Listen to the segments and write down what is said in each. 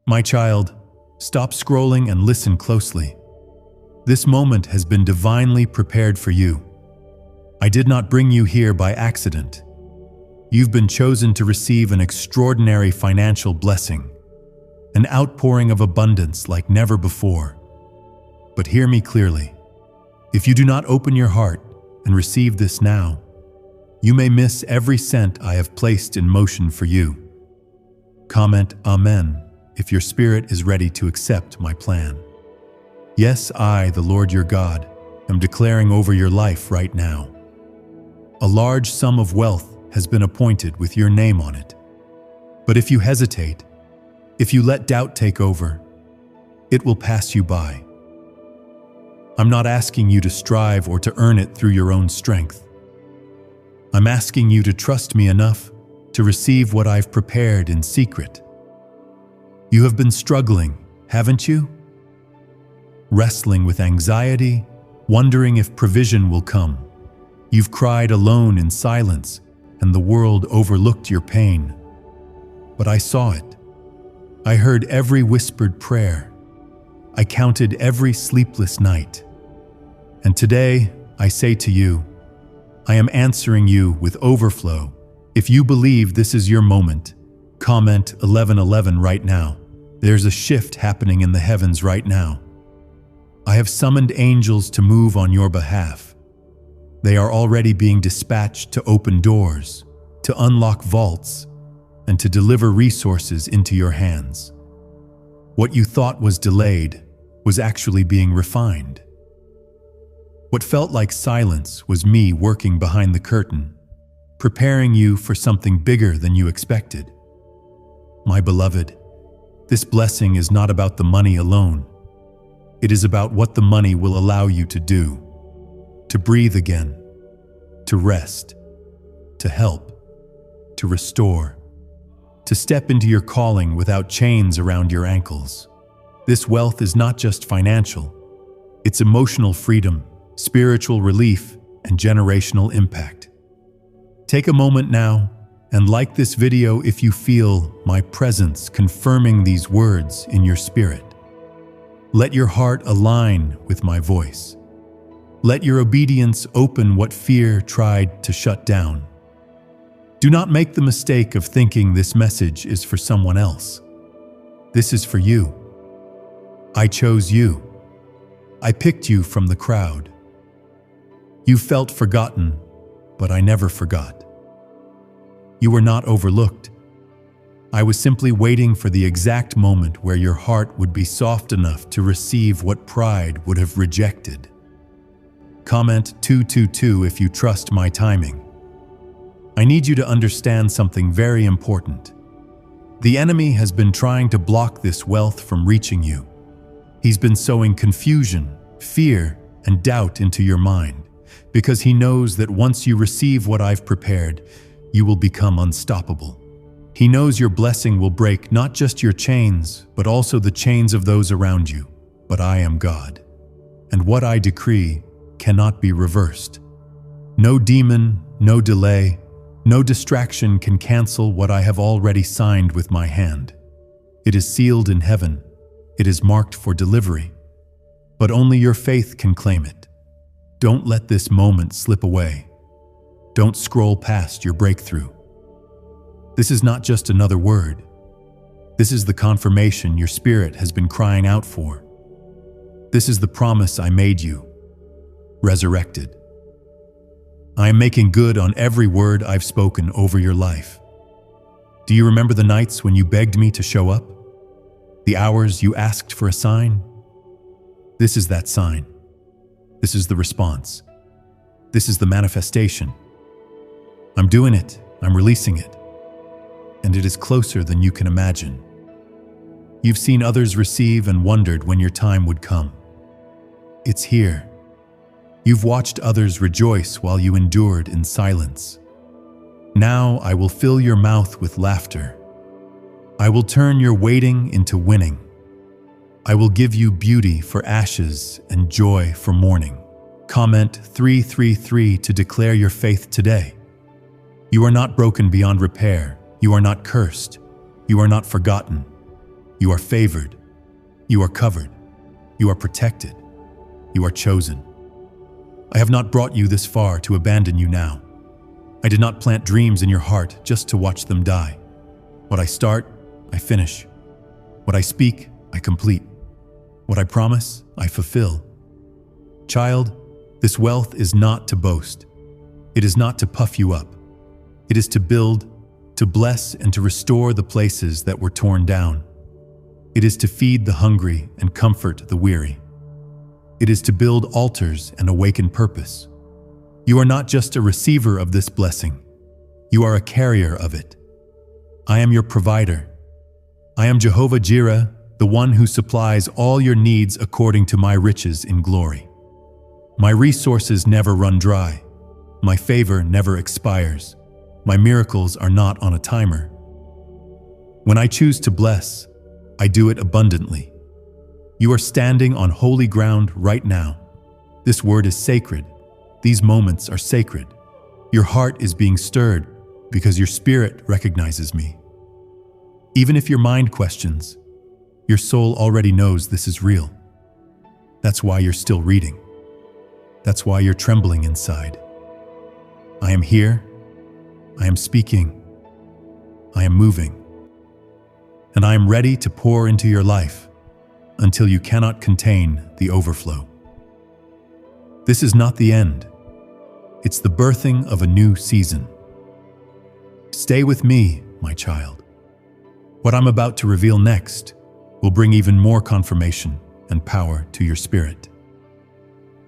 My child, stop scrolling and listen closely. This moment has been divinely prepared for you. I did not bring you here by accident. You've been chosen to receive an extraordinary financial blessing, an outpouring of abundance like never before. But hear me clearly. If you do not open your heart and receive this now, you may miss every cent I have placed in motion for you. Comment Amen if your spirit is ready to accept my plan. Yes, I, the Lord your God, am declaring over your life right now. A large sum of wealth has been appointed with your name on it. But if you hesitate, if you let doubt take over, it will pass you by. I'm not asking you to strive or to earn it through your own strength. I'm asking you to trust me enough to receive what I've prepared in secret. You have been struggling, haven't you? Wrestling with anxiety, wondering if provision will come. You've cried alone in silence, and the world overlooked your pain. But I saw it. I heard every whispered prayer. I counted every sleepless night. And today, I say to you, I am answering you with overflow. If you believe this is your moment, comment 1111 right now. There's a shift happening in the heavens right now. I have summoned angels to move on your behalf. They are already being dispatched to open doors, to unlock vaults, and to deliver resources into your hands. What you thought was delayed was actually being refined. What felt like silence was me working behind the curtain, preparing you for something bigger than you expected. My beloved, this blessing is not about the money alone. It is about what the money will allow you to do, to breathe again, to rest, to help, to restore, to step into your calling without chains around your ankles. This wealth is not just financial. It's emotional freedom, spiritual relief, and generational impact. Take a moment now and like this video if you feel my presence confirming these words in your spirit. Let your heart align with my voice. Let your obedience open what fear tried to shut down. Do not make the mistake of thinking this message is for someone else. This is for you. I chose you. I picked you from the crowd. You felt forgotten, but I never forgot. You were not overlooked. I was simply waiting for the exact moment where your heart would be soft enough to receive what pride would have rejected. Comment 222 if you trust my timing. I need you to understand something very important. The enemy has been trying to block this wealth from reaching you. He's been sowing confusion, fear, and doubt into your mind because he knows that once you receive what I've prepared, you will become unstoppable. He knows your blessing will break not just your chains, but also the chains of those around you. But I am God, and what I decree cannot be reversed. No demon, no delay, no distraction can cancel what I have already signed with my hand. It is sealed in heaven. It is marked for delivery. But only your faith can claim it. Don't let this moment slip away. Don't scroll past your breakthrough. This is not just another word. This is the confirmation your spirit has been crying out for. This is the promise I made you, resurrected. I am making good on every word I've spoken over your life. Do you remember the nights when you begged me to show up? The hours you asked for a sign? This is that sign. This is the response. This is the manifestation. I'm doing it. I'm releasing it. And it is closer than you can imagine. You've seen others receive and wondered when your time would come. It's here. You've watched others rejoice while you endured in silence. Now I will fill your mouth with laughter. I will turn your waiting into winning. I will give you beauty for ashes and joy for mourning. Comment 333 to declare your faith today. You are not broken beyond repair. You are not cursed. You are not forgotten. You are favored. You are covered. You are protected. You are chosen. I have not brought you this far to abandon you now. I did not plant dreams in your heart just to watch them die. What I start, I finish. What I speak, I complete. What I promise, I fulfill. Child, this wealth is not to boast. It is not to puff you up. It is to build, to bless, and to restore the places that were torn down. It is to feed the hungry and comfort the weary. It is to build altars and awaken purpose. You are not just a receiver of this blessing. You are a carrier of it. I am your provider. I am Jehovah Jireh, the one who supplies all your needs according to my riches in glory. My resources never run dry. My favor never expires. My miracles are not on a timer. When I choose to bless, I do it abundantly. You are standing on holy ground right now. This word is sacred. These moments are sacred. Your heart is being stirred because your spirit recognizes me. Even if your mind questions, your soul already knows this is real. That's why you're still reading. That's why you're trembling inside. I am here. I am speaking. I am moving. And I am ready to pour into your life until you cannot contain the overflow. This is not the end. It's the birthing of a new season. Stay with me, my child. What I'm about to reveal next will bring even more confirmation and power to your spirit.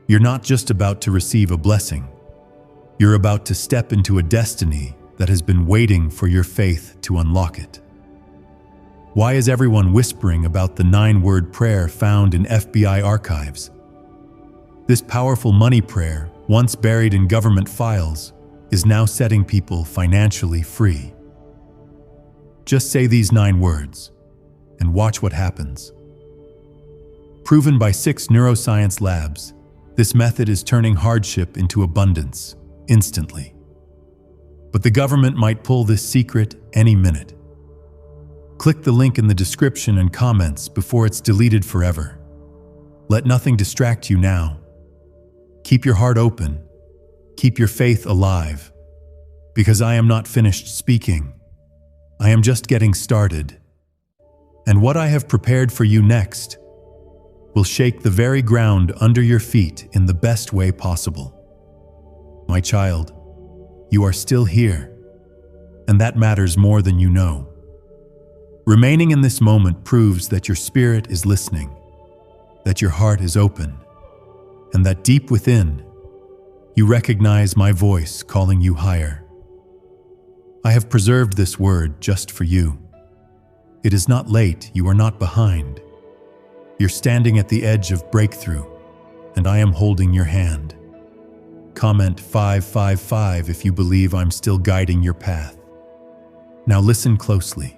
You're not just about to receive a blessing. You're about to step into a destiny that has been waiting for your faith to unlock it. Why is everyone whispering about the 9-word prayer found in FBI archives? This powerful money prayer, once buried in government files, is now setting people financially free. Just say these 9 words and watch what happens. Proven by 6 neuroscience labs, this method is turning hardship into abundance instantly. But the government might pull this secret any minute. Click the link in the description and comments before it's deleted forever. Let nothing distract you now. Keep your heart open. Keep your faith alive. Because I am not finished speaking. I am just getting started. And what I have prepared for you next will shake the very ground under your feet in the best way possible. My child, you are still here, and that matters more than you know. Remaining in this moment proves that your spirit is listening, that your heart is open, and that deep within, you recognize my voice calling you higher. I have preserved this word just for you. It is not late, you are not behind. You're standing at the edge of breakthrough, and I am holding your hand. Comment 555 if you believe I'm still guiding your path. Now listen closely.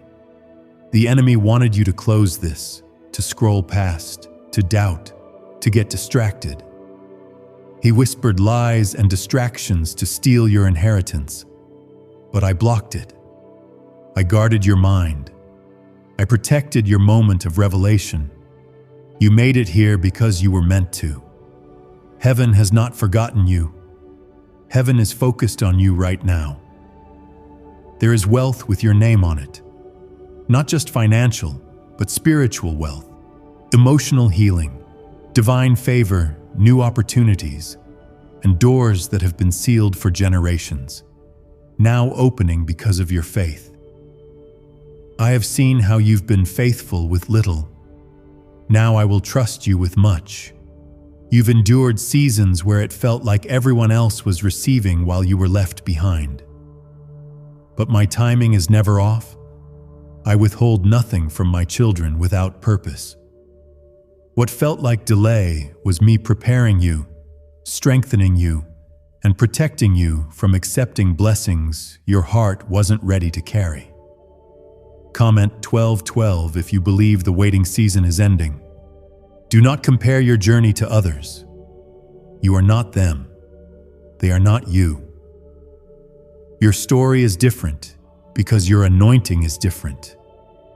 The enemy wanted you to close this, to scroll past, to doubt, to get distracted. He whispered lies and distractions to steal your inheritance. But I blocked it. I guarded your mind. I protected your moment of revelation. You made it here because you were meant to. Heaven has not forgotten you. Heaven is focused on you right now. There is wealth with your name on it. Not just financial, but spiritual wealth, emotional healing, divine favor, new opportunities, and doors that have been sealed for generations, now opening because of your faith. I have seen how you've been faithful with little. Now I will trust you with much. You've endured seasons where it felt like everyone else was receiving while you were left behind. But my timing is never off. I withhold nothing from my children without purpose. What felt like delay was me preparing you, strengthening you, and protecting you from accepting blessings your heart wasn't ready to carry. Comment 1212 if you believe the waiting season is ending. Do not compare your journey to others. You are not them. They are not you. Your story is different because your anointing is different.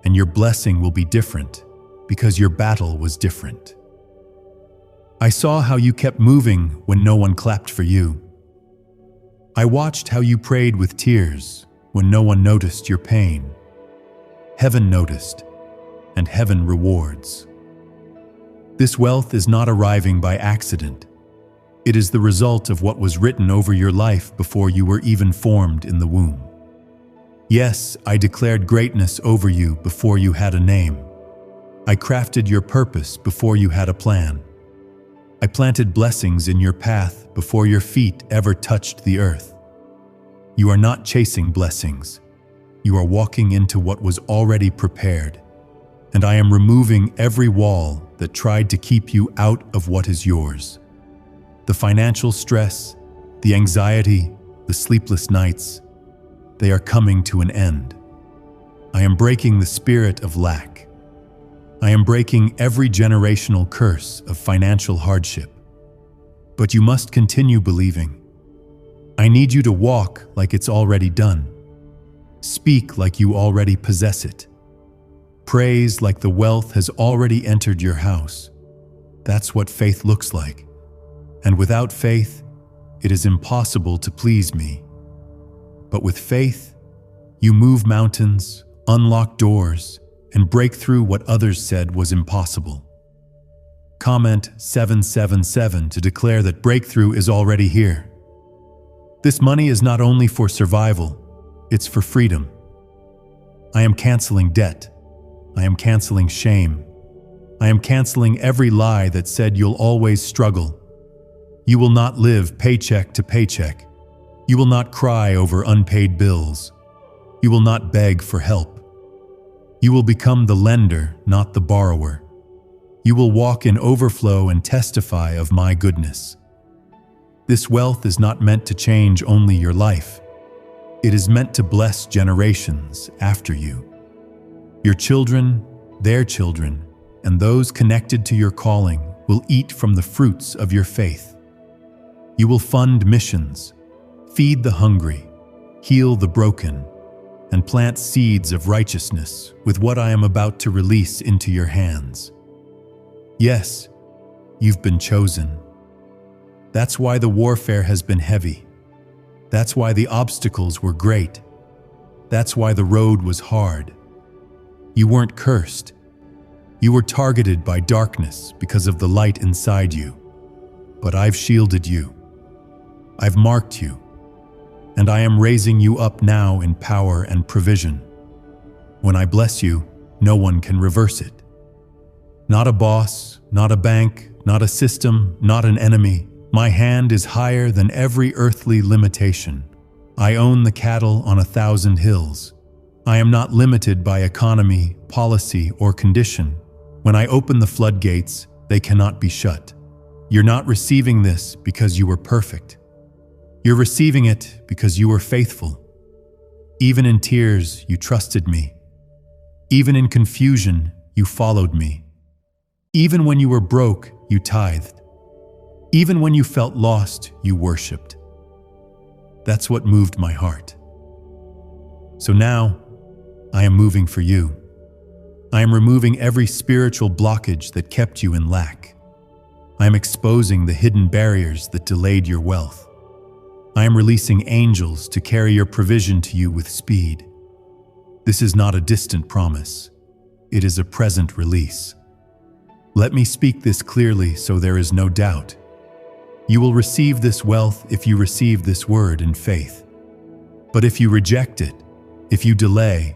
and your blessing will be different because your battle was different. I saw how you kept moving when no one clapped for you. I watched how you prayed with tears when no one noticed your pain. Heaven noticed, and heaven rewards. This wealth is not arriving by accident. It is the result of what was written over your life before you were even formed in the womb. Yes, I declared greatness over you before you had a name. I crafted your purpose before you had a plan. I planted blessings in your path before your feet ever touched the earth. You are not chasing blessings. You are walking into what was already prepared. And I am removing every wall that tried to keep you out of what is yours. The financial stress, the anxiety, the sleepless nights, they are coming to an end. I am breaking the spirit of lack. I am breaking every generational curse of financial hardship. But you must continue believing. I need you to walk like it's already done. Speak like you already possess it. Praise like the wealth has already entered your house. That's what faith looks like. And without faith, it is impossible to please me. But with faith, you move mountains, unlock doors, and break through what others said was impossible. Comment 777 to declare that breakthrough is already here. This money is not only for survival, it's for freedom. I am canceling debt. I am canceling shame. I am canceling every lie that said you'll always struggle. You will not live paycheck to paycheck. You will not cry over unpaid bills. You will not beg for help. You will become the lender, not the borrower. You will walk in overflow and testify of my goodness. This wealth is not meant to change only your life. It is meant to bless generations after you. Your children, their children, and those connected to your calling will eat from the fruits of your faith. You will fund missions, feed the hungry, heal the broken, and plant seeds of righteousness with what I am about to release into your hands. Yes, you've been chosen. That's why the warfare has been heavy. That's why the obstacles were great. That's why the road was hard. You weren't cursed. You were targeted by darkness because of the light inside you. But I've shielded you. I've marked you. And I am raising you up now in power and provision. When I bless you, no one can reverse it. Not a boss, not a bank, not a system, not an enemy. My hand is higher than every earthly limitation. I own the cattle on 1,000 hills. I am not limited by economy, policy, or condition. When I open the floodgates, they cannot be shut. You're not receiving this because you were perfect. You're receiving it because you were faithful. Even in tears, you trusted me. Even in confusion, you followed me. Even when you were broke, you tithed. Even when you felt lost, you worshiped. That's what moved my heart. So now, I am moving for you. I am removing every spiritual blockage that kept you in lack. I am exposing the hidden barriers that delayed your wealth. I am releasing angels to carry your provision to you with speed. This is not a distant promise. It is a present release. Let me speak this clearly so there is no doubt. You will receive this wealth if you receive this word in faith. But if you reject it, if you delay,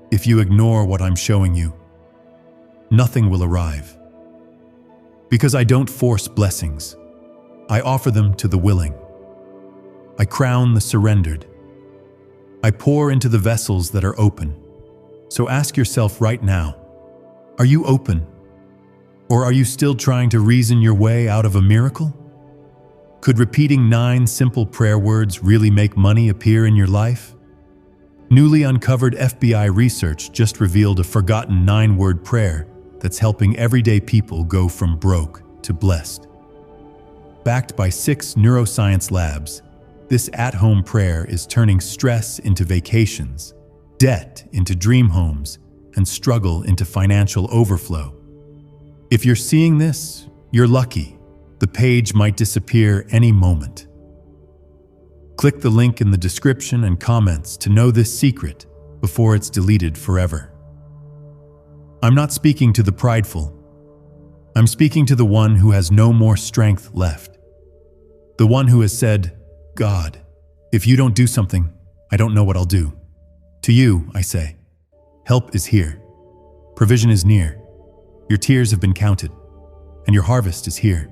if you ignore what I'm showing you, nothing will arrive. Because I don't force blessings. I offer them to the willing. I crown the surrendered. I pour into the vessels that are open. So ask yourself right now, are you open? Or are you still trying to reason your way out of a miracle? Could repeating 9 simple prayer words really make money appear in your life? Newly uncovered FBI research just revealed a forgotten 9-word prayer that's helping everyday people go from broke to blessed. Backed by 6 neuroscience labs, this at-home prayer is turning stress into vacations, debt into dream homes, and struggle into financial overflow. If you're seeing this, you're lucky. The page might disappear any moment. Click the link in the description and comments to know this secret before it's deleted forever. I'm not speaking to the prideful. I'm speaking to the one who has no more strength left. The one who has said, God, if you don't do something, I don't know what I'll do. To you, I say, help is here. Provision is near. Your tears have been counted, and your harvest is here.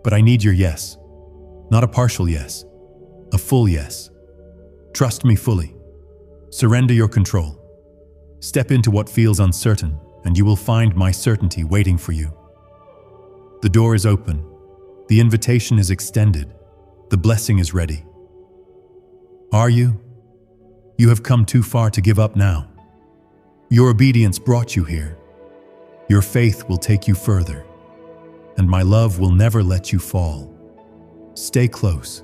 But I need your yes. Not a partial yes, a full yes. Trust me fully. Surrender your control. Step into what feels uncertain, and you will find my certainty waiting for you. The door is open. The invitation is extended. The blessing is ready. Are you? You have come too far to give up now. Your obedience brought you here. Your faith will take you further, and my love will never let you fall. Stay close.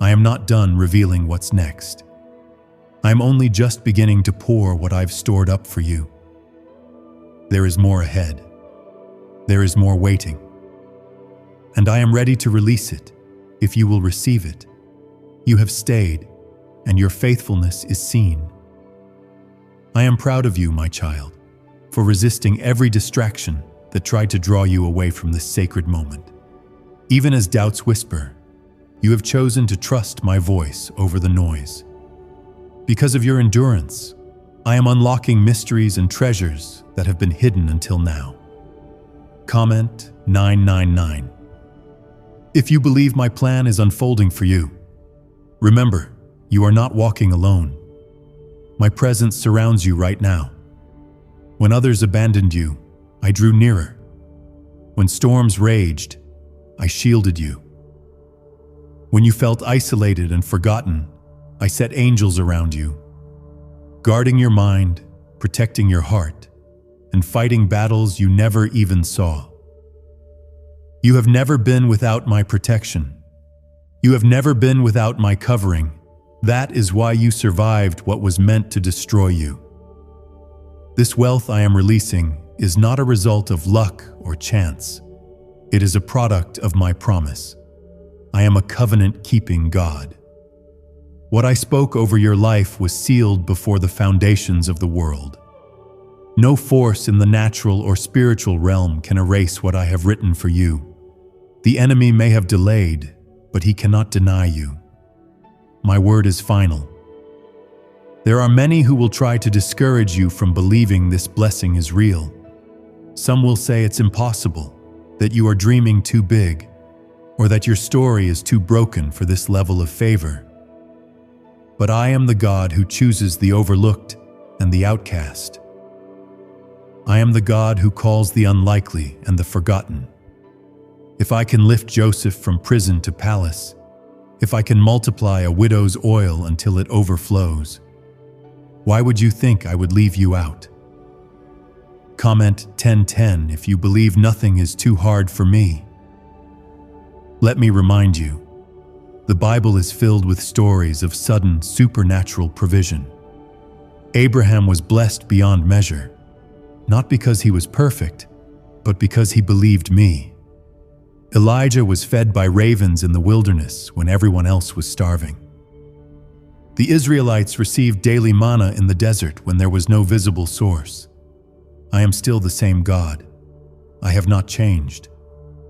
I am not done revealing what's next. I am only just beginning to pour what I've stored up for you. There is more ahead. There is more waiting. And I am ready to release it if you will receive it. You have stayed, and your faithfulness is seen. I am proud of you, my child, for resisting every distraction that tried to draw you away from this sacred moment. Even as doubts whisper, you have chosen to trust my voice over the noise. Because of your endurance, I am unlocking mysteries and treasures that have been hidden until now. Comment 999. If you believe my plan is unfolding for you, remember, you are not walking alone. My presence surrounds you right now. When others abandoned you, I drew nearer. When storms raged, I shielded you. When you felt isolated and forgotten, I set angels around you, guarding your mind, protecting your heart, and fighting battles you never even saw. You have never been without my protection. You have never been without my covering. That is why you survived what was meant to destroy you. This wealth I am releasing is not a result of luck or chance. It is a product of my promise. I am a covenant-keeping God. What I spoke over your life was sealed before the foundations of the world. No force in the natural or spiritual realm can erase what I have written for you. The enemy may have delayed, but he cannot deny you. My word is final. There are many who will try to discourage you from believing this blessing is real. Some will say it's impossible, that you are dreaming too big, or that your story is too broken for this level of favor. But I am the God who chooses the overlooked and the outcast. I am the God who calls the unlikely and the forgotten. If I can lift Joseph from prison to palace, if I can multiply a widow's oil until it overflows, why would you think I would leave you out? Comment 1010 if you believe nothing is too hard for me. Let me remind you, the Bible is filled with stories of sudden supernatural provision. Abraham was blessed beyond measure, not because he was perfect, but because he believed me. Elijah was fed by ravens in the wilderness when everyone else was starving. The Israelites received daily manna in the desert when there was no visible source. I am still the same God. I have not changed.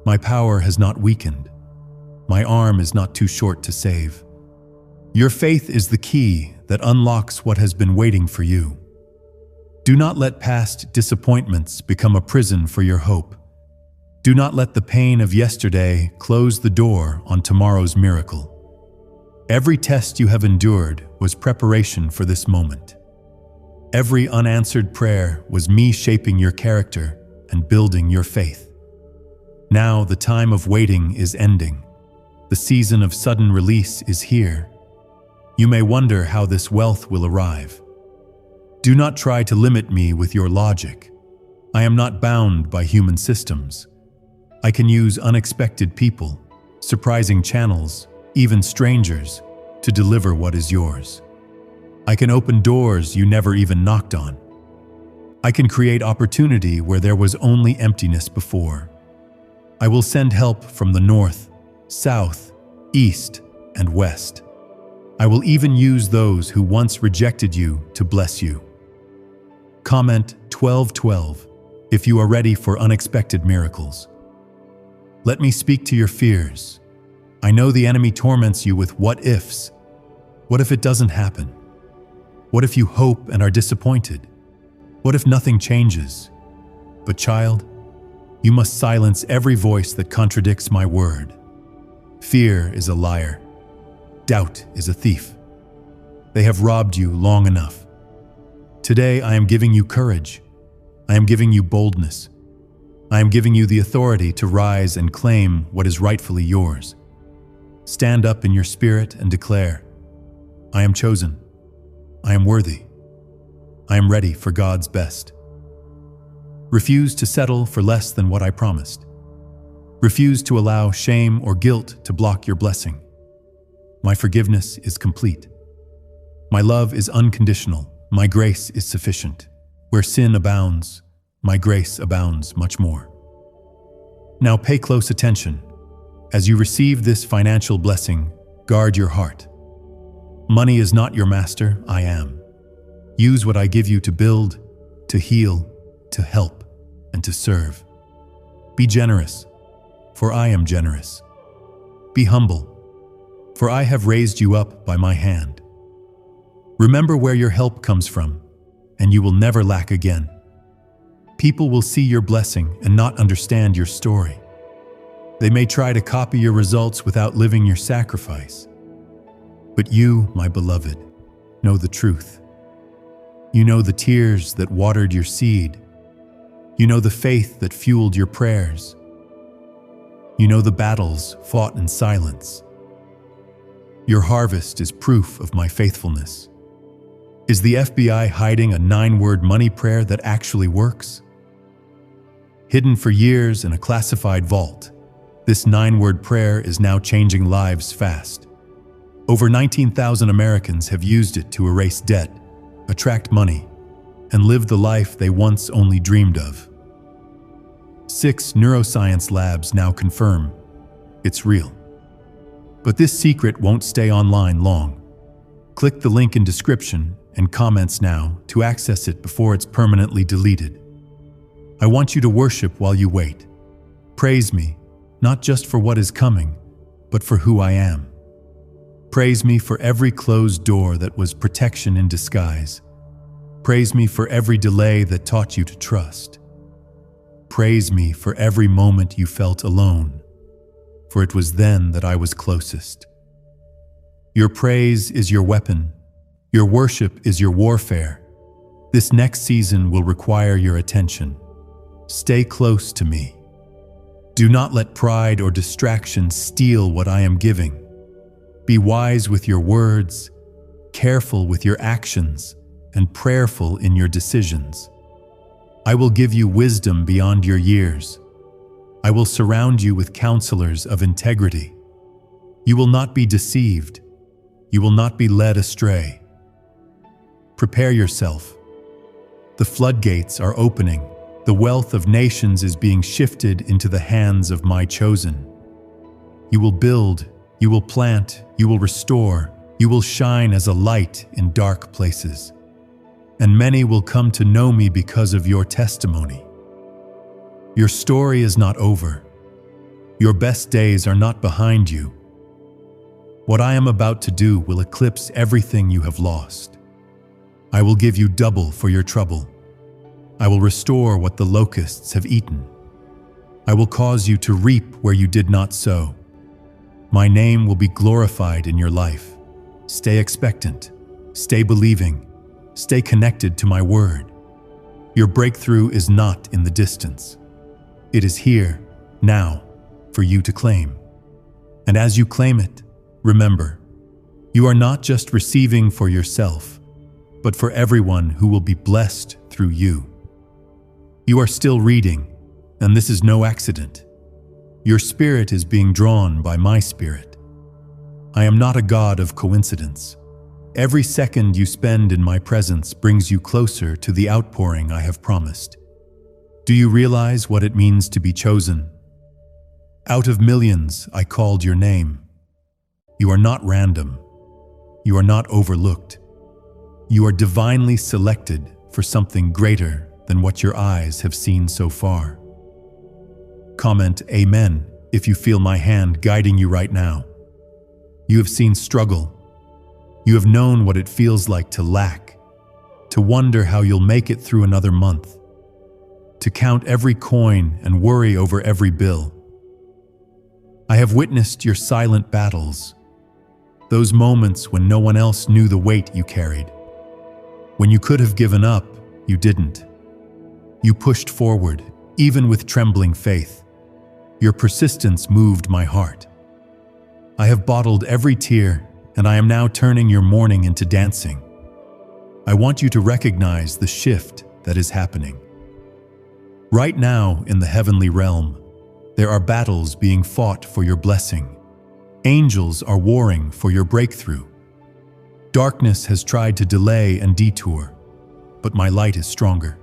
My power has not weakened. My arm is not too short to save. Your faith is the key that unlocks what has been waiting for you. Do not let past disappointments become a prison for your hope. Do not let the pain of yesterday close the door on tomorrow's miracle. Every test you have endured was preparation for this moment. Every unanswered prayer was me shaping your character and building your faith. Now the time of waiting is ending. The season of sudden release is here. You may wonder how this wealth will arrive. Do not try to limit me with your logic. I am not bound by human systems. I can use unexpected people, surprising channels, even strangers, to deliver what is yours. I can open doors you never even knocked on. I can create opportunity where there was only emptiness before. I will send help from the north, south, east, and west. I will even use those who once rejected you to bless you. Comment 1212 if you are ready for unexpected miracles. Let me speak to your fears. I know the enemy torments you with what ifs. What if it doesn't happen? What if you hope and are disappointed? What if nothing changes? But child, you must silence every voice that contradicts my word. Fear is a liar. Doubt is a thief. They have robbed you long enough. Today I am giving you courage. I am giving you boldness. I am giving you the authority to rise and claim what is rightfully yours. Stand up in your spirit and declare, I am chosen. I am worthy. I am ready for God's best. Refuse to settle for less than what I promised. Refuse to allow shame or guilt to block your blessing. My forgiveness is complete. My love is unconditional. My grace is sufficient. Where sin abounds, my grace abounds much more. Now pay close attention. As you receive this financial blessing, guard your heart. Money is not your master, I am. Use what I give you to build, to heal, to help, and to serve. Be generous, for I am generous. Be humble, for I have raised you up by my hand. Remember where your help comes from, and you will never lack again. People will see your blessing and not understand your story. They may try to copy your results without living your sacrifice. But you, my beloved, know the truth. You know the tears that watered your seed. You know the faith that fueled your prayers. You know the battles fought in silence. Your harvest is proof of my faithfulness. Is the FBI hiding a 9-word money prayer that actually works? Hidden for years in a classified vault, this 9-word prayer is now changing lives fast. Over 19,000 Americans have used it to erase debt, attract money, and live the life they once only dreamed of. 6 neuroscience labs now confirm it's real. But this secret won't stay online long. Click the link in description and comments now to access it before it's permanently deleted. I want you to worship while you wait. Praise me, not just for what is coming, but for who I am. Praise me for every closed door that was protection in disguise. Praise me for every delay that taught you to trust. Praise me for every moment you felt alone, for it was then that I was closest. Your praise is your weapon. Your worship is your warfare. This next season will require your attention. Stay close to me. Do not let pride or distraction steal what I am giving. Be wise with your words, careful with your actions, and prayerful in your decisions. I will give you wisdom beyond your years. I will surround you with counselors of integrity. You will not be deceived. You will not be led astray. Prepare yourself. The floodgates are opening. The wealth of nations is being shifted into the hands of my chosen. You will build, you will plant, you will restore, you will shine as a light in dark places. And many will come to know me because of your testimony. Your story is not over. Your best days are not behind you. What I am about to do will eclipse everything you have lost. I will give you double for your trouble. I will restore what the locusts have eaten. I will cause you to reap where you did not sow. My name will be glorified in your life. Stay expectant. Stay believing. Stay connected to my word. Your breakthrough is not in the distance. It is here, now, for you to claim. And as you claim it, remember, you are not just receiving for yourself, but for everyone who will be blessed through you. You are still reading, and this is no accident. Your spirit is being drawn by my spirit. I am not a God of coincidence. Every second you spend in my presence brings you closer to the outpouring I have promised. Do you realize what it means to be chosen? Out of millions, I called your name. You are not random. You are not overlooked. You are divinely selected for something greater than what your eyes have seen so far. Comment Amen if you feel my hand guiding you right now. You have seen struggle. You have known what it feels like to lack, to wonder how you'll make it through another month, to count every coin and worry over every bill. I have witnessed your silent battles, those moments when no one else knew the weight you carried. When you could have given up, you didn't. You pushed forward, even with trembling faith. Your persistence moved my heart. I have bottled every tear, and I am now turning your mourning into dancing. I want you to recognize the shift that is happening. Right now, in the heavenly realm, there are battles being fought for your blessing. Angels are warring for your breakthrough. Darkness has tried to delay and detour, but my light is stronger.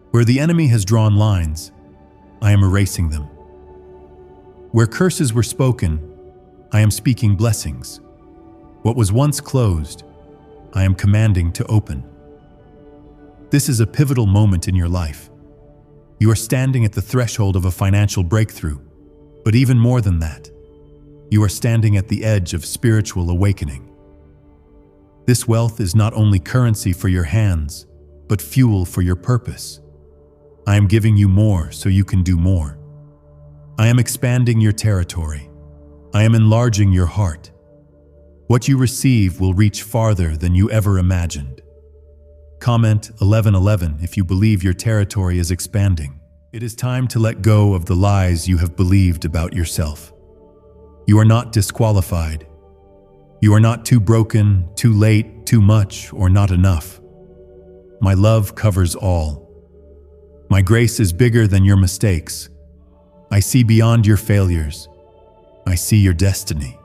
Where the enemy has drawn lines, I am erasing them. Where curses were spoken, I am speaking blessings. What was once closed, I am commanding to open. This is a pivotal moment in your life. You are standing at the threshold of a financial breakthrough, but even more than that, you are standing at the edge of spiritual awakening. This wealth is not only currency for your hands, but fuel for your purpose. I am giving you more so you can do more. I am expanding your territory. I am enlarging your heart. What you receive will reach farther than you ever imagined. Comment 1111 if you believe your territory is expanding. It is time to let go of the lies you have believed about yourself. You are not disqualified. You are not too broken, too late, too much, or not enough. My love covers all. My grace is bigger than your mistakes. I see beyond your failures. I see your destiny.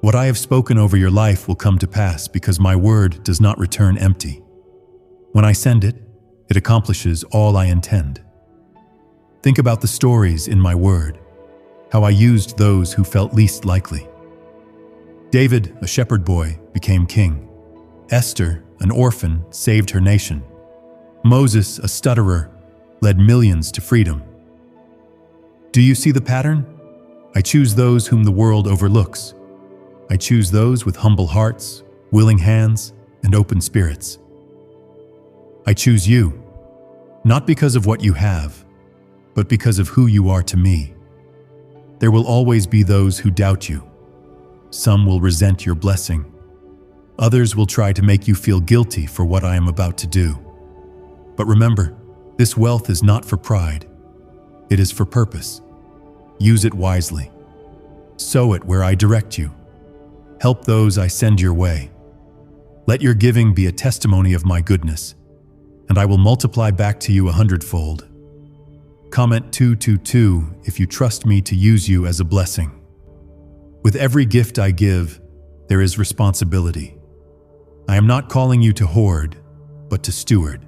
What I have spoken over your life will come to pass because my word does not return empty. When I send it, it accomplishes all I intend. Think about the stories in my word, how I used those who felt least likely. David, a shepherd boy, became king. Esther, an orphan, saved her nation. Moses, a stutterer, led millions to freedom. Do you see the pattern? I choose those whom the world overlooks. I choose those with humble hearts, willing hands, and open spirits. I choose you, not because of what you have, but because of who you are to me. There will always be those who doubt you. Some will resent your blessing. Others will try to make you feel guilty for what I am about to do. But remember, this wealth is not for pride. It is for purpose. Use it wisely. Sow it where I direct you. Help those I send your way. Let your giving be a testimony of my goodness, and I will multiply back to you 100-fold. Comment 222 if you trust me to use you as a blessing. With every gift I give, there is responsibility. I am not calling you to hoard, but to steward.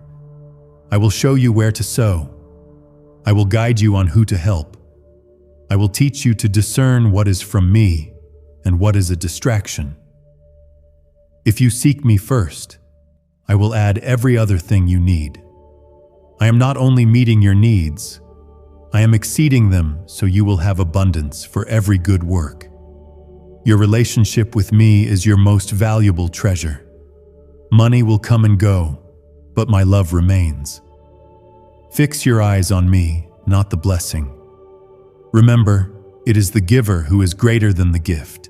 I will show you where to sow. I will guide you on who to help. I will teach you to discern what is from me and what is a distraction. If you seek me first, I will add every other thing you need. I am not only meeting your needs, I am exceeding them so you will have abundance for every good work. Your relationship with me is your most valuable treasure. Money will come and go, but my love remains. Fix your eyes on me, not the blessing. Remember, it is the giver who is greater than the gift.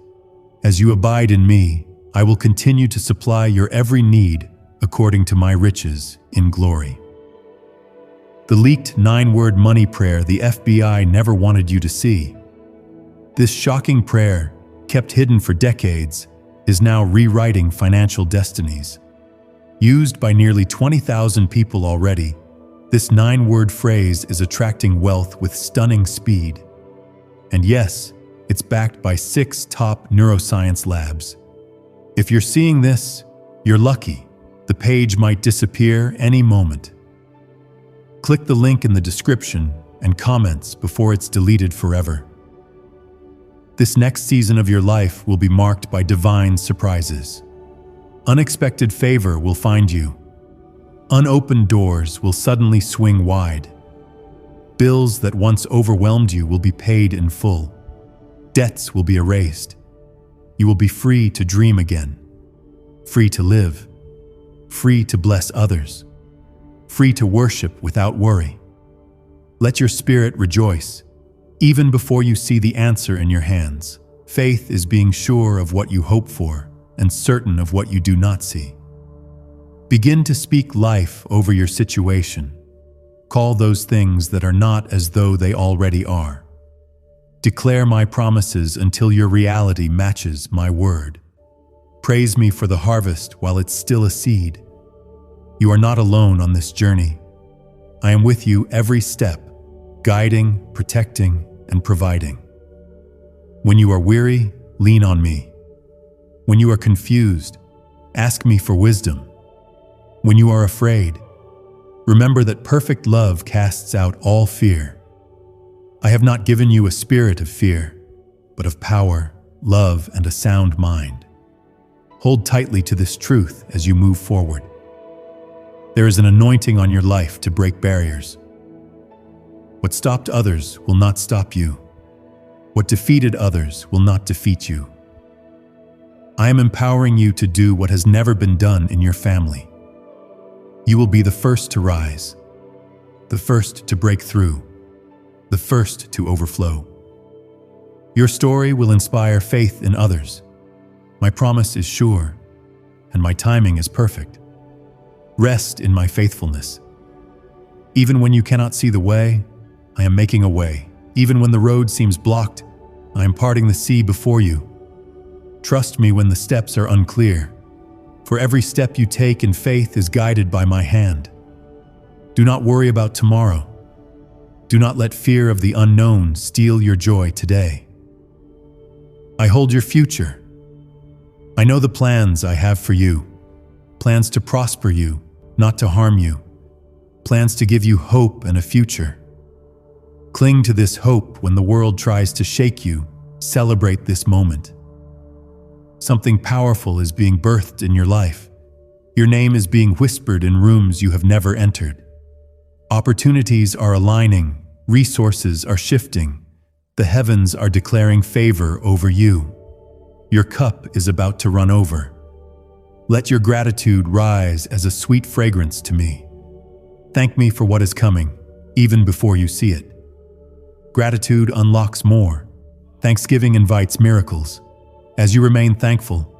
As you abide in me, I will continue to supply your every need according to my riches in glory. The leaked 9-word money prayer the FBI never wanted you to see. This shocking prayer, kept hidden for decades, is now rewriting financial destinies. Used by nearly 20,000 people already, this 9-word phrase is attracting wealth with stunning speed. And yes, it's backed by 6 top neuroscience labs. If you're seeing this, you're lucky. The page might disappear any moment. Click the link in the description and comments before it's deleted forever. This next season of your life will be marked by divine surprises. Unexpected favor will find you. Unopened doors will suddenly swing wide. Bills that once overwhelmed you will be paid in full. Debts will be erased. You will be free to dream again. Free to live. Free to bless others. Free to worship without worry. Let your spirit rejoice, even before you see the answer in your hands. Faith is being sure of what you hope for and certain of what you do not see. Begin to speak life over your situation. Call those things that are not as though they already are. Declare my promises until your reality matches my word. Praise me for the harvest while it's still a seed. You are not alone on this journey. I am with you every step, guiding, protecting, and providing. When you are weary, lean on me. When you are confused, ask me for wisdom. When you are afraid, remember that perfect love casts out all fear. I have not given you a spirit of fear, but of power, love, and a sound mind. Hold tightly to this truth as you move forward. There is an anointing on your life to break barriers. What stopped others will not stop you. What defeated others will not defeat you. I am empowering you to do what has never been done in your family. You will be the first to rise, the first to break through, the first to overflow. Your story will inspire faith in others. My promise is sure, and my timing is perfect. Rest in my faithfulness. Even when you cannot see the way, I am making a way. Even when the road seems blocked, I am parting the sea before you. Trust me when the steps are unclear. For every step you take in faith is guided by my hand. Do not worry about tomorrow. Do not let fear of the unknown steal your joy today. I hold your future. I know the plans I have for you. Plans to prosper you, not to harm you. Plans to give you hope and a future. Cling to this hope when the world tries to shake you. Celebrate this moment. Something powerful is being birthed in your life. Your name is being whispered in rooms you have never entered. Opportunities are aligning, resources are shifting. The heavens are declaring favor over you. Your cup is about to run over. Let your gratitude rise as a sweet fragrance to me. Thank me for what is coming, even before you see it. Gratitude unlocks more. Thanksgiving invites miracles. As you remain thankful,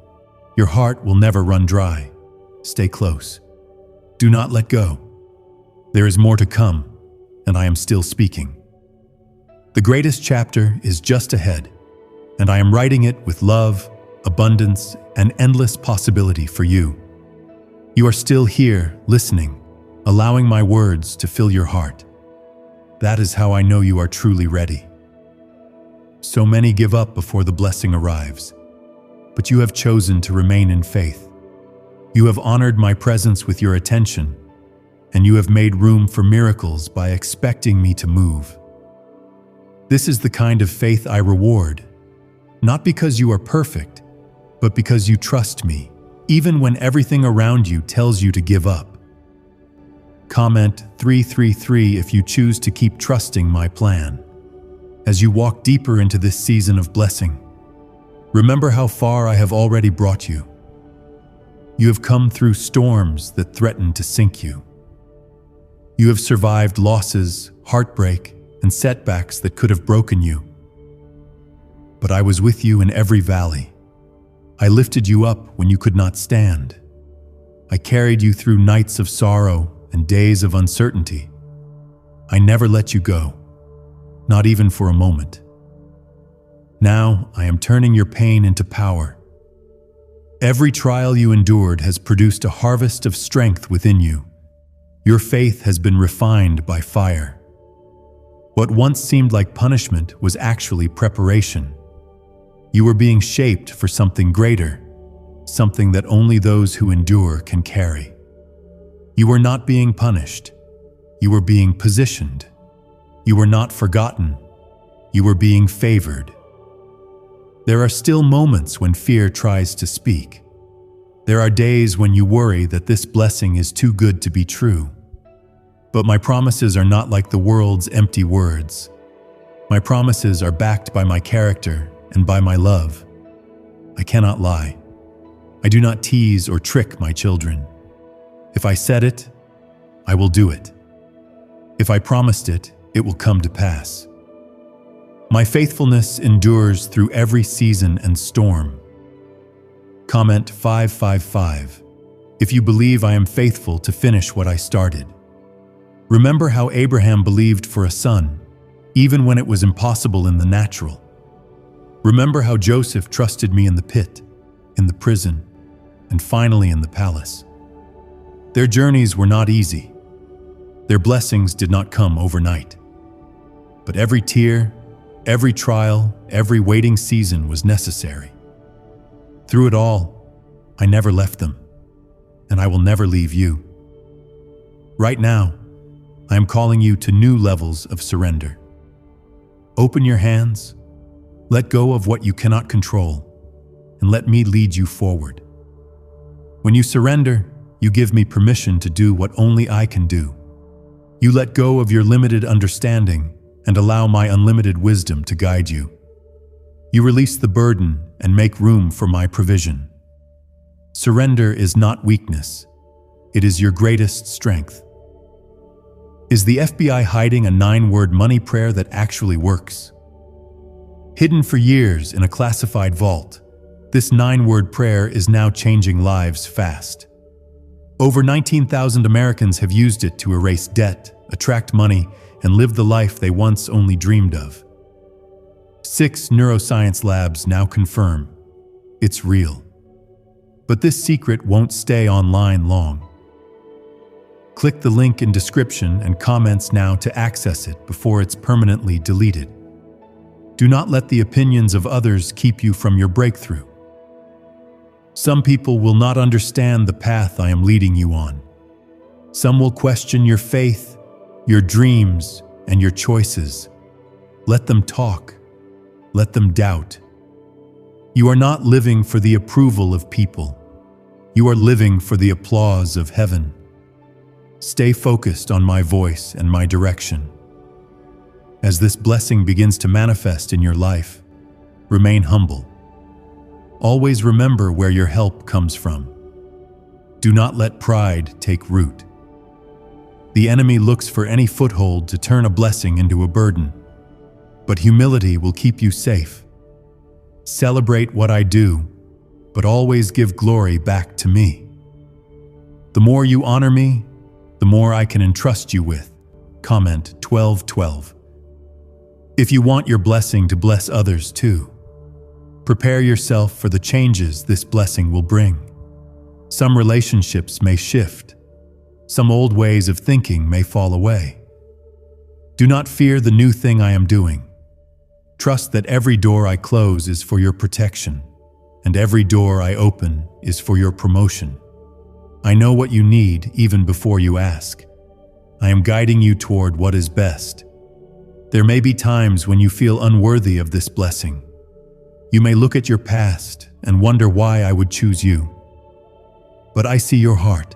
your heart will never run dry. Stay close. Do not let go. There is more to come, and I am still speaking. The greatest chapter is just ahead, and I am writing it with love, abundance, and endless possibility for you. You are still here, listening, allowing my words to fill your heart. That is how I know you are truly ready. So many give up before the blessing arrives. But you have chosen to remain in faith. You have honored my presence with your attention, and you have made room for miracles by expecting me to move. This is the kind of faith I reward, not because you are perfect, but because you trust me, even when everything around you tells you to give up. Comment 333 if you choose to keep trusting my plan. As you walk deeper into this season of blessing, remember how far I have already brought you. You have come through storms that threatened to sink you. You have survived losses, heartbreak, and setbacks that could have broken you. But I was with you in every valley. I lifted you up when you could not stand. I carried you through nights of sorrow and days of uncertainty. I never let you go, not even for a moment. Now I am turning your pain into power. Every trial you endured has produced a harvest of strength within you. Your faith has been refined by fire. What once seemed like punishment was actually preparation. You were being shaped for something greater, something that only those who endure can carry. You were not being punished. You were being positioned. You were not forgotten. You were being favored. There are still moments when fear tries to speak. There are days when you worry that this blessing is too good to be true. But my promises are not like the world's empty words. My promises are backed by my character and by my love. I cannot lie. I do not tease or trick my children. If I said it, I will do it. If I promised it, it will come to pass. My faithfulness endures through every season and storm. Comment 555 if you believe I am faithful to finish what I started. Remember how Abraham believed for a son, even when it was impossible in the natural. Remember how Joseph trusted me in the pit, in the prison, and finally in the palace. Their journeys were not easy. Their blessings did not come overnight. But every tear, every trial, every waiting season was necessary. Through it all, I never left them, and I will never leave you. Right now, I am calling you to new levels of surrender. Open your hands, let go of what you cannot control, and let me lead you forward. When you surrender, you give me permission to do what only I can do. You let go of your limited understanding and allow my unlimited wisdom to guide you. You release the burden and make room for my provision. Surrender is not weakness. It is your greatest strength. Is the FBI hiding a 9-word money prayer that actually works? Hidden for years in a classified vault, this 9-word prayer is now changing lives fast. Over 19,000 Americans have used it to erase debt, attract money, and live the life they once only dreamed of. 6 neuroscience labs now confirm it's real. But this secret won't stay online long. Click the link in description and comments now to access it before it's permanently deleted. Do not let the opinions of others keep you from your breakthrough. Some people will not understand the path I am leading you on. Some will question your faith, your dreams, and your choices. Let them talk. Let them doubt. You are not living for the approval of people. You are living for the applause of heaven. Stay focused on my voice and my direction. As this blessing begins to manifest in your life, remain humble. Always remember where your help comes from. Do not let pride take root. The enemy looks for any foothold to turn a blessing into a burden, but humility will keep you safe. Celebrate what I do, but always give glory back to me. The more you honor me, the more I can entrust you with. Comment 1212. If you want your blessing to bless others too, prepare yourself for the changes this blessing will bring. Some relationships may shift. Some old ways of thinking may fall away. Do not fear the new thing I am doing. Trust that every door I close is for your protection, and every door I open is for your promotion. I know what you need even before you ask. I am guiding you toward what is best. There may be times when you feel unworthy of this blessing. You may look at your past and wonder why I would choose you. But I see your heart.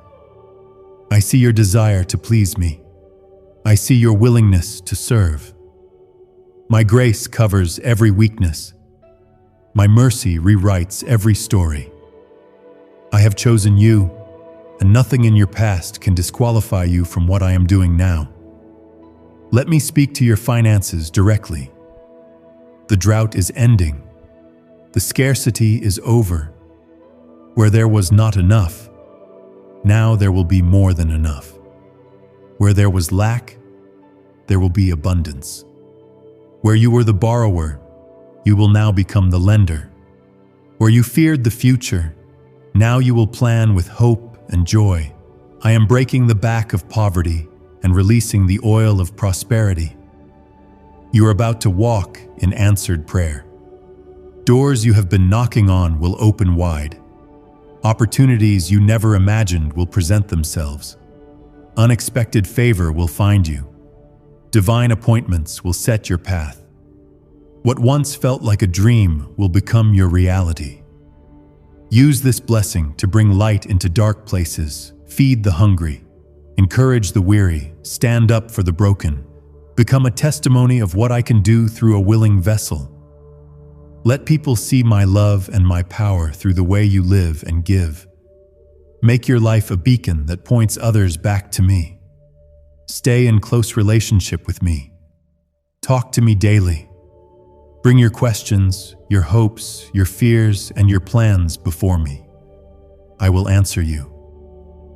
I see your desire to please me. I see your willingness to serve. My grace covers every weakness. My mercy rewrites every story. I have chosen you, and nothing in your past can disqualify you from what I am doing now. Let me speak to your finances directly. The drought is ending. The scarcity is over. Where there was not enough, now there will be more than enough. Where there was lack, there will be abundance. Where you were the borrower, you will now become the lender. Where you feared the future, now you will plan with hope and joy. I am breaking the back of poverty and releasing the oil of prosperity. You are about to walk in answered prayer. Doors you have been knocking on will open wide. Opportunities you never imagined will present themselves. Unexpected favor will find you. Divine appointments will set your path. What once felt like a dream will become your reality. Use this blessing to bring light into dark places, feed the hungry, encourage the weary, stand up for the broken, become a testimony of what I can do through a willing vessel. Let people see my love and my power through the way you live and give. Make your life a beacon that points others back to me. Stay in close relationship with me. Talk to me daily. Bring your questions, your hopes, your fears, and your plans before me. I will answer you.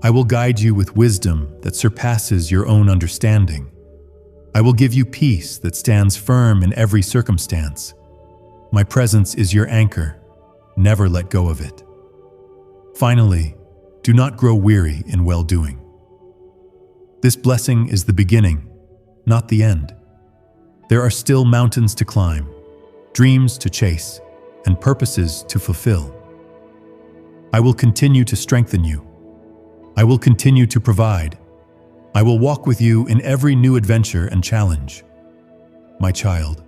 I will guide you with wisdom that surpasses your own understanding. I will give you peace that stands firm in every circumstance. My presence is your anchor. Never let go of it. Finally, do not grow weary in well-doing. This blessing is the beginning, not the end. There are still mountains to climb, dreams to chase, and purposes to fulfill. I will continue to strengthen you. I will continue to provide. I will walk with you in every new adventure and challenge. My child,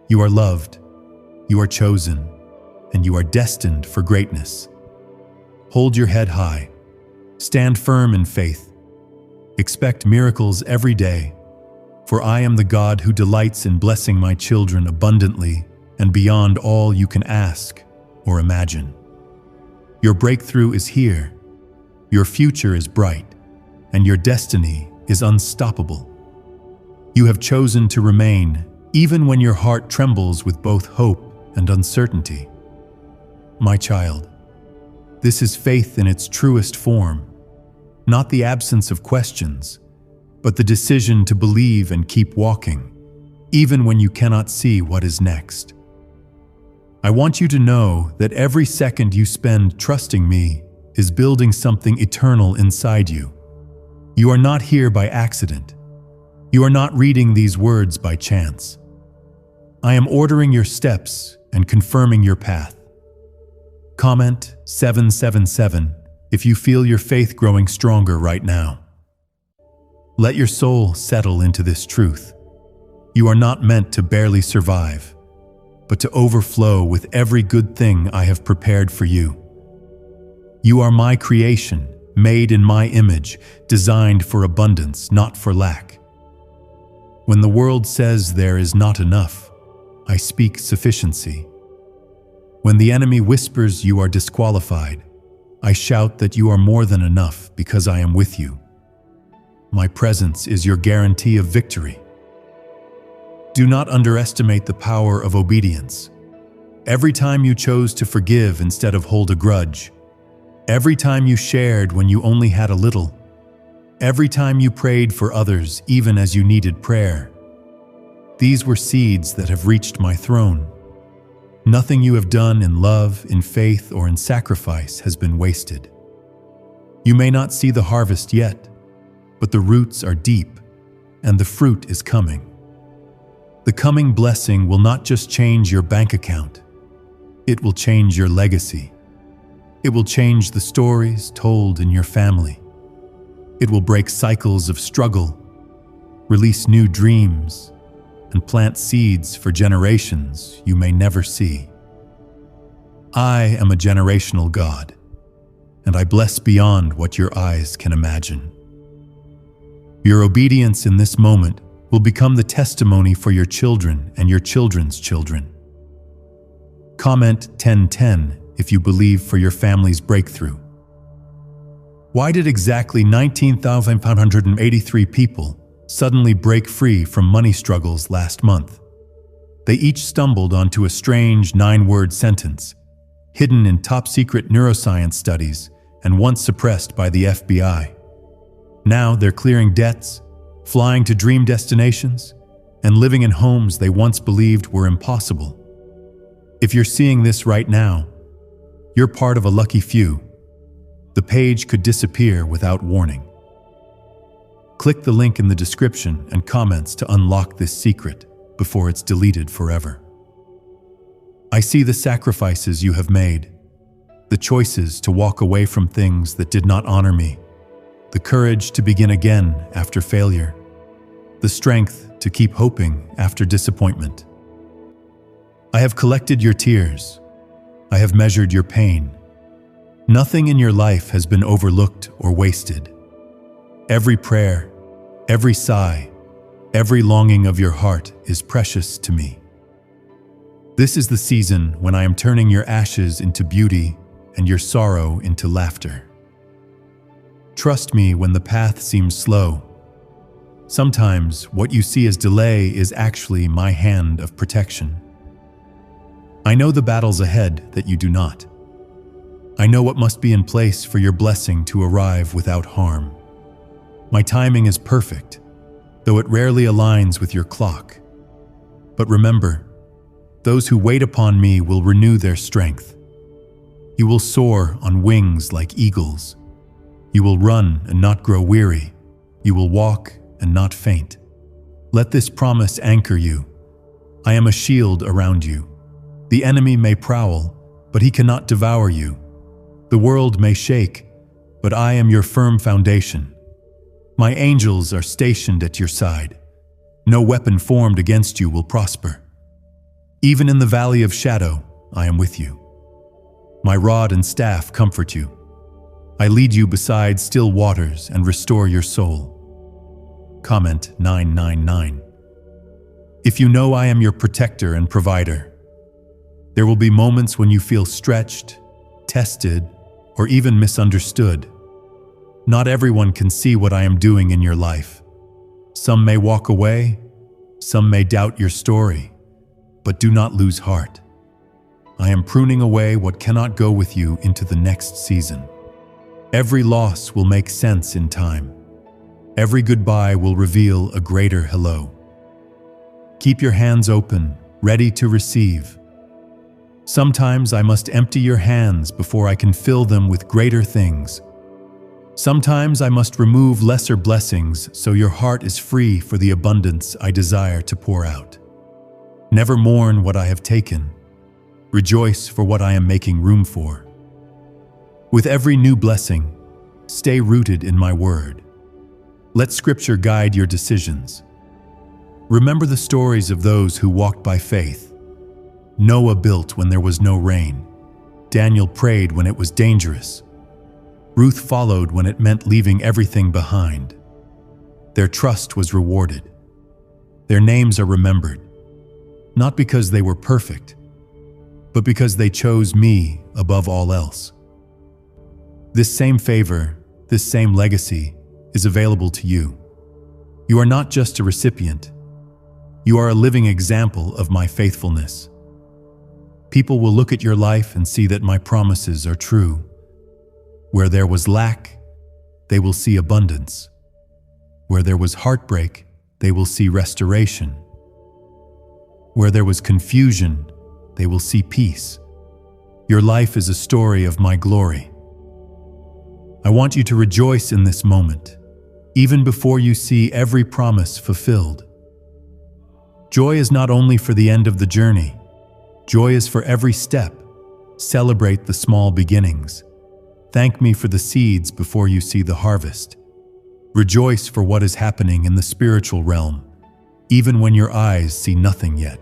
you are loved, you are chosen, and you are destined for greatness. Hold your head high. Stand firm in faith. Expect miracles every day, for I am the God who delights in blessing my children abundantly and beyond all you can ask or imagine. Your breakthrough is here. Your future is bright, and your destiny is unstoppable. You have chosen to remain, even when your heart trembles with both hope and uncertainty. My child, this is faith in its truest form, not the absence of questions, but the decision to believe and keep walking, even when you cannot see what is next. I want you to know that every second you spend trusting me is building something eternal inside you. You are not here by accident. You are not reading these words by chance. I am ordering your steps and confirming your path. Comment 777 if you feel your faith growing stronger right now. Let your soul settle into this truth. You are not meant to barely survive, but to overflow with every good thing I have prepared for you. You are my creation, made in my image, designed for abundance, not for lack. When the world says there is not enough, I speak sufficiency. When the enemy whispers you are disqualified, I shout that you are more than enough because I am with you. My presence is your guarantee of victory. Do not underestimate the power of obedience. Every time you chose to forgive instead of hold a grudge, every time you shared when you only had a little, every time you prayed for others even as you needed prayer, these were seeds that have reached my throne. Nothing you have done in love, in faith, or in sacrifice has been wasted. You may not see the harvest yet, but the roots are deep, and the fruit is coming. The coming blessing will not just change your bank account, it will change your legacy. It will change the stories told in your family. It will break cycles of struggle, release new dreams, and plant seeds for generations you may never see. I am a generational God, and I bless beyond what your eyes can imagine. Your obedience in this moment will become the testimony for your children and your children's children. Comment 1010 if you believe for your family's breakthrough. Why did exactly 19,583 people suddenly break free from money struggles last month? They each stumbled onto a strange 9-word sentence, hidden in top-secret neuroscience studies and once suppressed by the FBI. Now they're clearing debts, flying to dream destinations, and living in homes they once believed were impossible. If you're seeing this right now, you're part of a lucky few. The page could disappear without warning. Click the link in the description and comments to unlock this secret before it's deleted forever. I see the sacrifices you have made, the choices to walk away from things that did not honor me, the courage to begin again after failure, the strength to keep hoping after disappointment. I have collected your tears. I have measured your pain. Nothing in your life has been overlooked or wasted. Every prayer, every sigh, every longing of your heart is precious to me. This is the season when I am turning your ashes into beauty and your sorrow into laughter. Trust me when the path seems slow. Sometimes what you see as delay is actually my hand of protection. I know the battles ahead that you do not. I know what must be in place for your blessing to arrive without harm. My timing is perfect, though it rarely aligns with your clock. But remember, those who wait upon me will renew their strength. You will soar on wings like eagles. You will run and not grow weary. You will walk and not faint. Let this promise anchor you. I am a shield around you. The enemy may prowl, but he cannot devour you. The world may shake, but I am your firm foundation. My angels are stationed at your side. No weapon formed against you will prosper. Even in the valley of shadow, I am with you. My rod and staff comfort you. I lead you beside still waters and restore your soul. Comment 999. If you know I am your protector and provider, there will be moments when you feel stretched, tested, or even misunderstood. Not everyone can see what I am doing in your life. Some may walk away, some may doubt your story, but do not lose heart. I am pruning away what cannot go with you into the next season. Every loss will make sense in time. Every goodbye will reveal a greater hello. Keep your hands open, ready to receive. Sometimes I must empty your hands before I can fill them with greater things. Sometimes I must remove lesser blessings so your heart is free for the abundance I desire to pour out. Never mourn what I have taken. Rejoice for what I am making room for. With every new blessing, stay rooted in my word. Let Scripture guide your decisions. Remember the stories of those who walked by faith. Noah built when there was no rain. Daniel prayed when it was dangerous. Ruth followed when it meant leaving everything behind. Their trust was rewarded. Their names are remembered, not because they were perfect, but because they chose me above all else. This same favor, this same legacy, is available to you. You are not just a recipient. You are a living example of my faithfulness. People will look at your life and see that my promises are true. Where there was lack, they will see abundance. Where there was heartbreak, they will see restoration. Where there was confusion, they will see peace. Your life is a story of my glory. I want you to rejoice in this moment, even before you see every promise fulfilled. Joy is not only for the end of the journey. Joy is for every step. Celebrate the small beginnings. Thank me for the seeds before you see the harvest. Rejoice for what is happening in the spiritual realm, even when your eyes see nothing yet.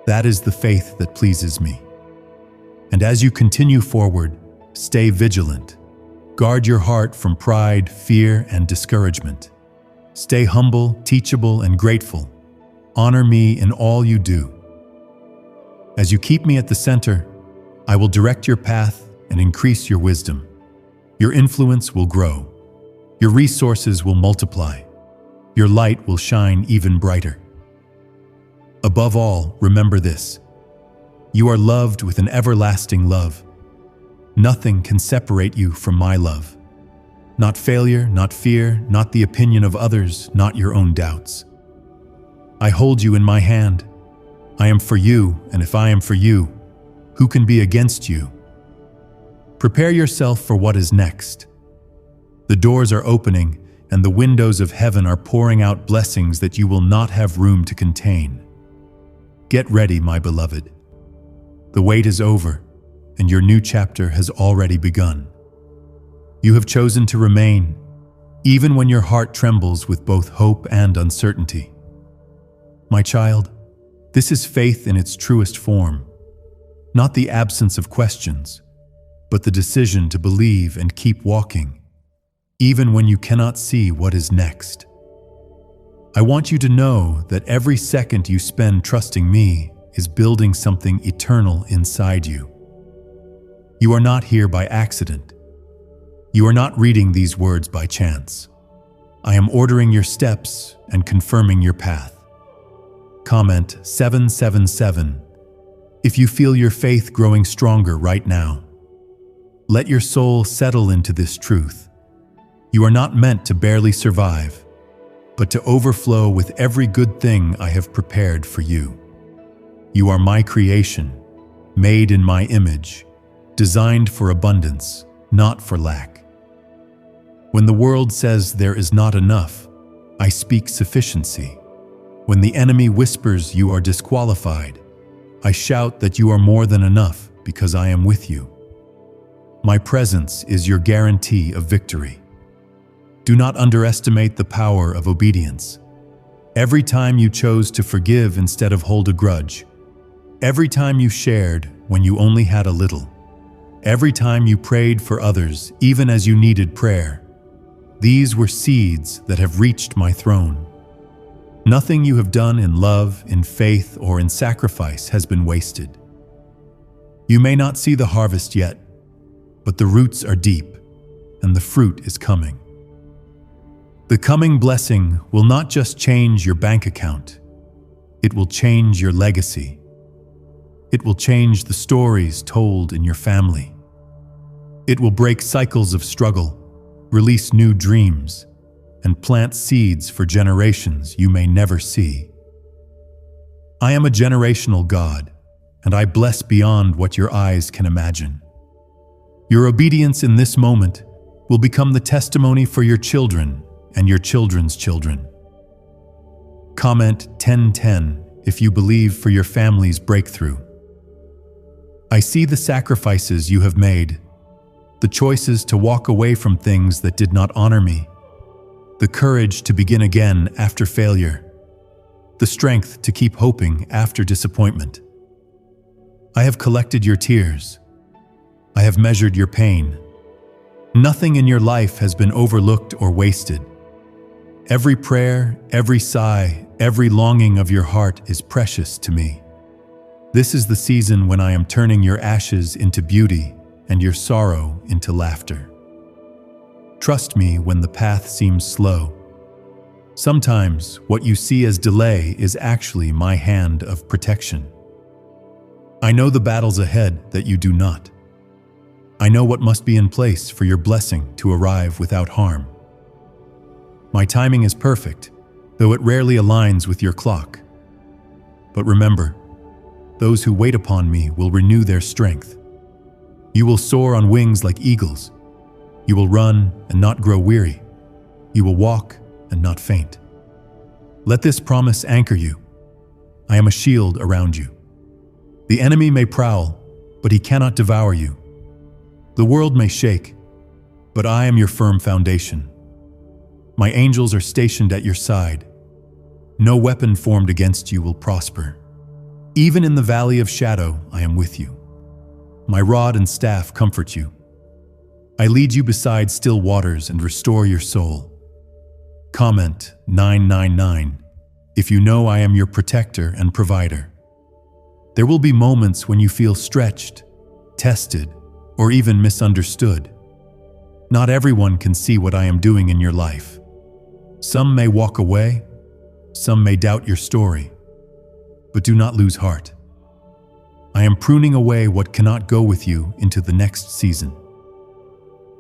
That is the faith that pleases me. And as you continue forward, stay vigilant. Guard your heart from pride, fear, and discouragement. Stay humble, teachable, and grateful. Honor me in all you do. As you keep me at the center, I will direct your path and increase your wisdom. Your influence will grow. Your resources will multiply. Your light will shine even brighter. Above all, remember this: you are loved with an everlasting love. Nothing can separate you from my love. Not failure, not fear, not the opinion of others, not your own doubts. I hold you in my hand. I am for you, and if I am for you, who can be against you? Prepare yourself for what is next. The doors are opening, and the windows of heaven are pouring out blessings that you will not have room to contain. Get ready, my beloved. The wait is over, and your new chapter has already begun. You have chosen to remain, even when your heart trembles with both hope and uncertainty. My child, this is faith in its truest form, not the absence of questions, but the decision to believe and keep walking, even when you cannot see what is next. I want you to know that every second you spend trusting me is building something eternal inside you. You are not here by accident. You are not reading these words by chance. I am ordering your steps and confirming your path. Comment 777 if you feel your faith growing stronger right now. Let your soul settle into this truth. You are not meant to barely survive, but to overflow with every good thing I have prepared for you. You are my creation, made in my image, designed for abundance, not for lack. When the world says there is not enough, I speak sufficiency. When the enemy whispers you are disqualified, I shout that you are more than enough because I am with you. My presence is your guarantee of victory. Do not underestimate the power of obedience. Every time you chose to forgive instead of hold a grudge, every time you shared when you only had a little, every time you prayed for others even as you needed prayer, these were seeds that have reached my throne. Nothing you have done in love, in faith, or in sacrifice has been wasted. You may not see the harvest yet, but the roots are deep, and the fruit is coming. The coming blessing will not just change your bank account, it will change your legacy. It will change the stories told in your family. It will break cycles of struggle, release new dreams, and plant seeds for generations you may never see. I am a generational God, and I bless beyond what your eyes can imagine. Your obedience in this moment will become the testimony for your children and your children's children. Comment 1010 if you believe for your family's breakthrough. I see the sacrifices you have made, the choices to walk away from things that did not honor me, the courage to begin again after failure, the strength to keep hoping after disappointment. I have collected your tears. I have measured your pain. Nothing in your life has been overlooked or wasted. Every prayer, every sigh, every longing of your heart is precious to me. This is the season when I am turning your ashes into beauty and your sorrow into laughter. Trust me when the path seems slow. Sometimes what you see as delay is actually my hand of protection. I know the battles ahead that you do not. I know what must be in place for your blessing to arrive without harm. My timing is perfect, though it rarely aligns with your clock. But remember, those who wait upon me will renew their strength. You will soar on wings like eagles. You will run and not grow weary. You will walk and not faint. Let this promise anchor you. I am a shield around you. The enemy may prowl, but he cannot devour you. The world may shake, but I am your firm foundation. My angels are stationed at your side. No weapon formed against you will prosper. Even in the valley of shadow, I am with you. My rod and staff comfort you. I lead you beside still waters and restore your soul. Comment 999 if you know I am your protector and provider. There will be moments when you feel stretched, tested, or even misunderstood. Not everyone can see what I am doing in your life. Some may walk away, some may doubt your story, but do not lose heart. I am pruning away what cannot go with you into the next season.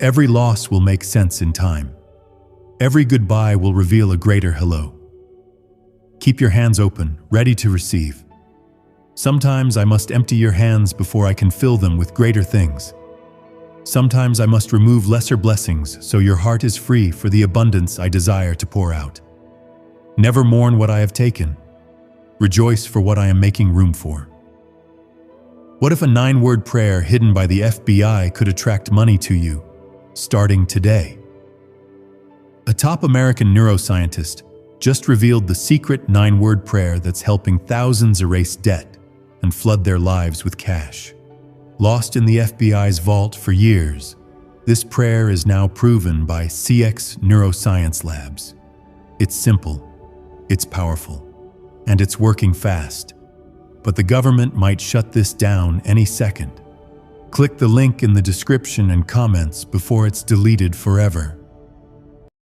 Every loss will make sense in time. Every goodbye will reveal a greater hello. Keep your hands open, ready to receive. Sometimes I must empty your hands before I can fill them with greater things. Sometimes I must remove lesser blessings so your heart is free for the abundance I desire to pour out. Never mourn what I have taken. Rejoice for what I am making room for. What if a 9-word prayer hidden by the FBI could attract money to you, starting today? A top American neuroscientist just revealed the secret 9-word prayer that's helping thousands erase debt and flood their lives with cash. Lost in the FBI's vault for years, this prayer is now proven by CX Neuroscience Labs. It's simple, it's powerful, and it's working fast. But the government might shut this down any second. Click the link in the description and comments before it's deleted forever.